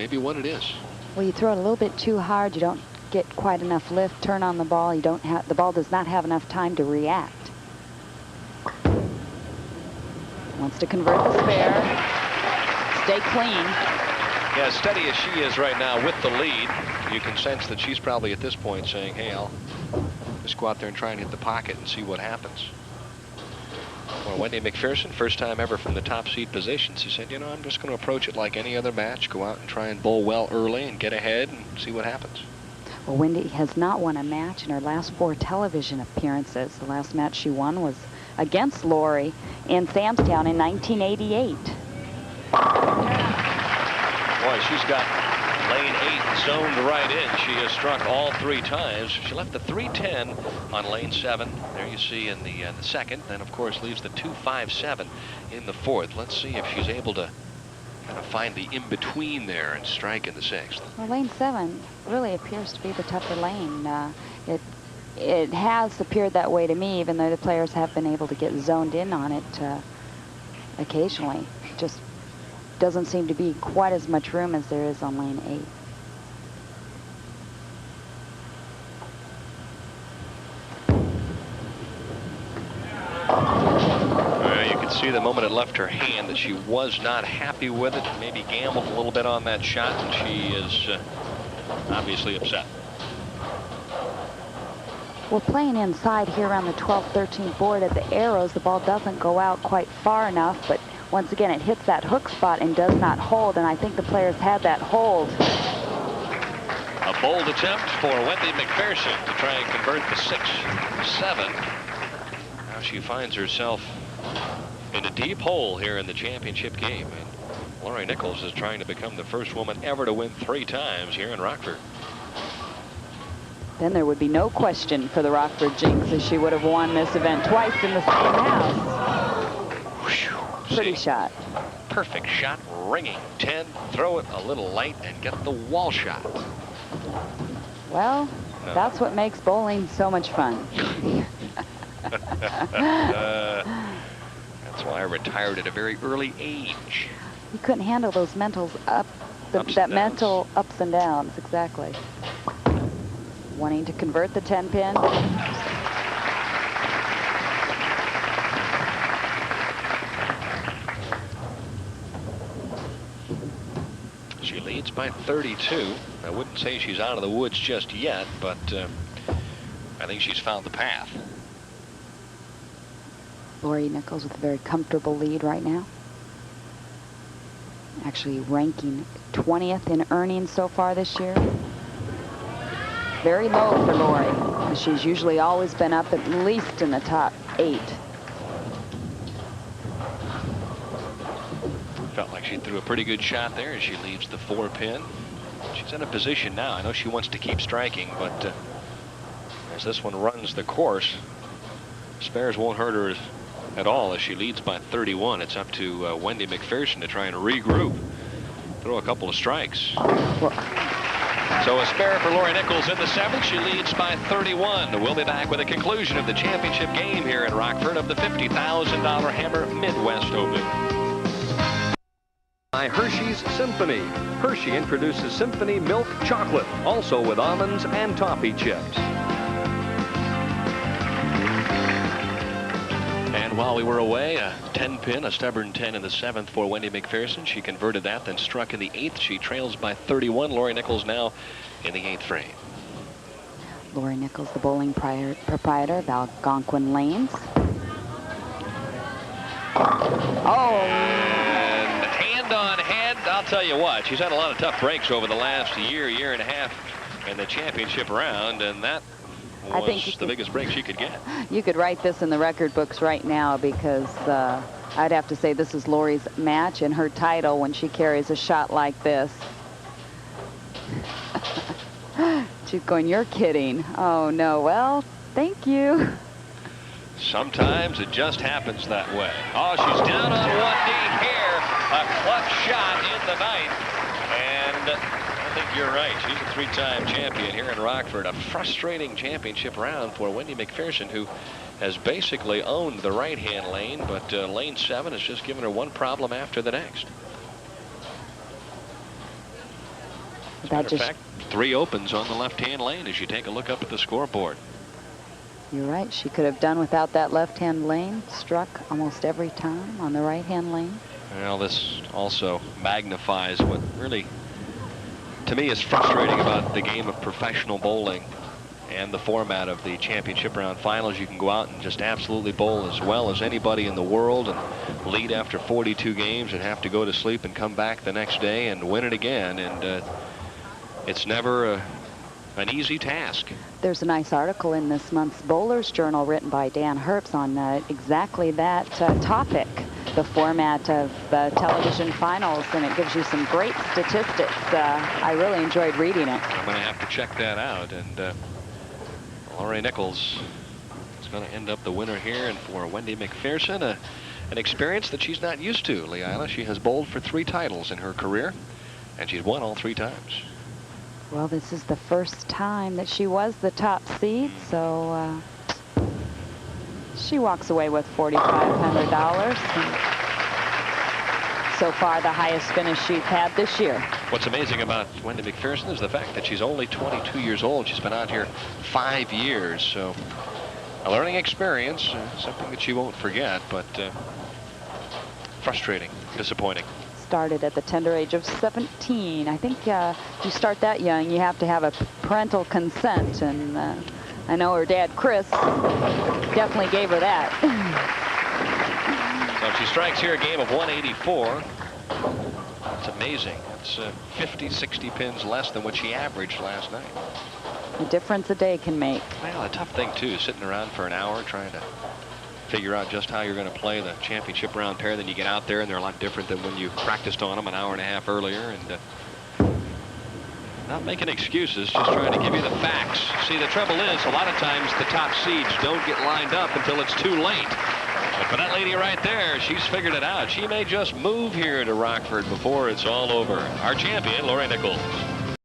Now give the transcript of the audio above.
maybe what it is. Well, you throw it a little bit too hard, you don't get quite enough lift, turn on the ball, the ball does not have enough time to react. Wants to convert the spare. Stay clean. Yeah, as steady as she is right now with the lead, you can sense that she's probably at this point saying, hey, I'll just go out there and try and hit the pocket and see what happens. Well, Wendy Macpherson, first time ever from the top seed position, she said, you know, I'm just going to approach it like any other match, go out and try and bowl well early and get ahead and see what happens. Well, Wendy has not won a match in her last 4 television appearances. The last match she won was against Lorrie in Samstown in 1988. Boy, she's got lane 8 zoned right in. She has struck all 3 times. She left the 310 on lane 7. There you see in the second. Then, of course, leaves the 257 in the 4th. Let's see if she's able to kind of find the in-between there and strike in the 6th. Well, lane 7 really appears to be the tougher lane. It has appeared that way to me, even though the players have been able to get zoned in on it occasionally. Just doesn't seem to be quite as much room as there is on lane 8. You can see the moment it left her hand that she was not happy with it, maybe gambled a little bit on that shot, and she is obviously upset. We're playing inside here on the 12-13 board at the arrows. The ball doesn't go out quite far enough, but once again, it hits that hook spot and does not hold, and I think the players had that hold. A bold attempt for Wendy Macpherson to try and convert the 6-7. Now she finds herself in a deep hole here in the championship game, and Lorrie Nichols is trying to become the first woman ever to win 3 times here in Rockford. Then there would be no question for the Rockford Jinx, as she would have won this event twice in the same house. Pretty shot. Perfect shot, ringing 10. Throw it a little light and get the wall shot. Well, that's what makes bowling so much fun. That's why I retired at a very early age. You couldn't handle those mental mental ups and downs, exactly. Wanting to convert the 10 pin. She leads by 32. I wouldn't say she's out of the woods just yet, but I think she's found the path. Lorrie Nichols with a very comfortable lead right now. Actually ranking 20th in earnings so far this year. Very low for Lorrie. She's usually always been up at least in the top 8. Felt like she threw a pretty good shot there as she leaves the 4 pin. She's in a position now. I know she wants to keep striking, but as this one runs the course, spares won't hurt her at all as she leads by 31. It's up to Wendy Macpherson to try and regroup, throw a couple of strikes. So a spare for Lorrie Nichols in the 7th. She leads by 31. We'll be back with a conclusion of the championship game here in Rockford of the $50,000 Hammer Midwest Open. By Hershey's Symphony. Hershey introduces Symphony Milk Chocolate, also with almonds and toffee chips. And while we were away, a 10 pin, a stubborn 10 in the 7th for Wendy Macpherson. She converted that, then struck in the 8th. She trails by 31. Lorrie Nichols now in the 8th frame. Lorrie Nichols, the bowling proprietor of Algonquin Lanes. Oh! And hand on head, I'll tell you what, she's had a lot of tough breaks over the last year and a half in the championship round, and that was the biggest break she could get. You could write this in the record books right now, because I'd have to say this is Lorrie's match and her title when she carries a shot like this. She's going, you're kidding. Oh, no. Well, thank you. Sometimes it just happens that way. Oh, she's down on one knee here. A clutch shot in the ninth. And I think you're right. She's a 3-time champion here in Rockford. A frustrating championship round for Wendy Macpherson, who has basically owned the right-hand lane, but lane 7 has just given her one problem after the next. As a matter of fact, 3 opens on the left-hand lane as you take a look up at the scoreboard. You're right. She could have done without that left-hand lane. Struck almost every time on the right-hand lane. Well, this also magnifies what really, to me, is frustrating about the game of professional bowling and the format of the championship round finals. You can go out and just absolutely bowl as well as anybody in the world and lead after 42 games and have to go to sleep and come back the next day and win it again. And it's never an easy task. There's a nice article in this month's Bowler's Journal written by Dan Herbst on exactly that topic, the format of the television finals, and it gives you some great statistics. I really enjoyed reading it. I'm going to have to check that out. And Lorrie Nichols is going to end up the winner here, and for Wendy Macpherson, an experience that she's not used to. Leila, she has bowled for 3 titles in her career, and she's won all 3 times. Well, this is the first time that she was the top seed, so she walks away with $4,500. So far, the highest finish she's had this year. What's amazing about Wendy Macpherson is the fact that she's only 22 years old. She's been out here 5 years, so a learning experience, something that she won't forget, but frustrating, disappointing. Started at the tender age of 17. I think you start that young, you have to have a parental consent, and I know her dad, Chris, definitely gave her that. So she strikes here a game of 184. It's amazing. It's 50, 60 pins less than what she averaged last night. The difference a day can make. Well, a tough thing, too, sitting around for an hour trying to figure out just how you're going to play the championship round pair. Then you get out there, and they're a lot different than when you practiced on them an hour and a half earlier. And not making excuses, just trying to give you the facts. See, the trouble is, a lot of times the top seeds don't get lined up until it's too late. But for that lady right there, she's figured it out. She may just move here to Rockford before it's all over. Our champion, Lorrie Nichols.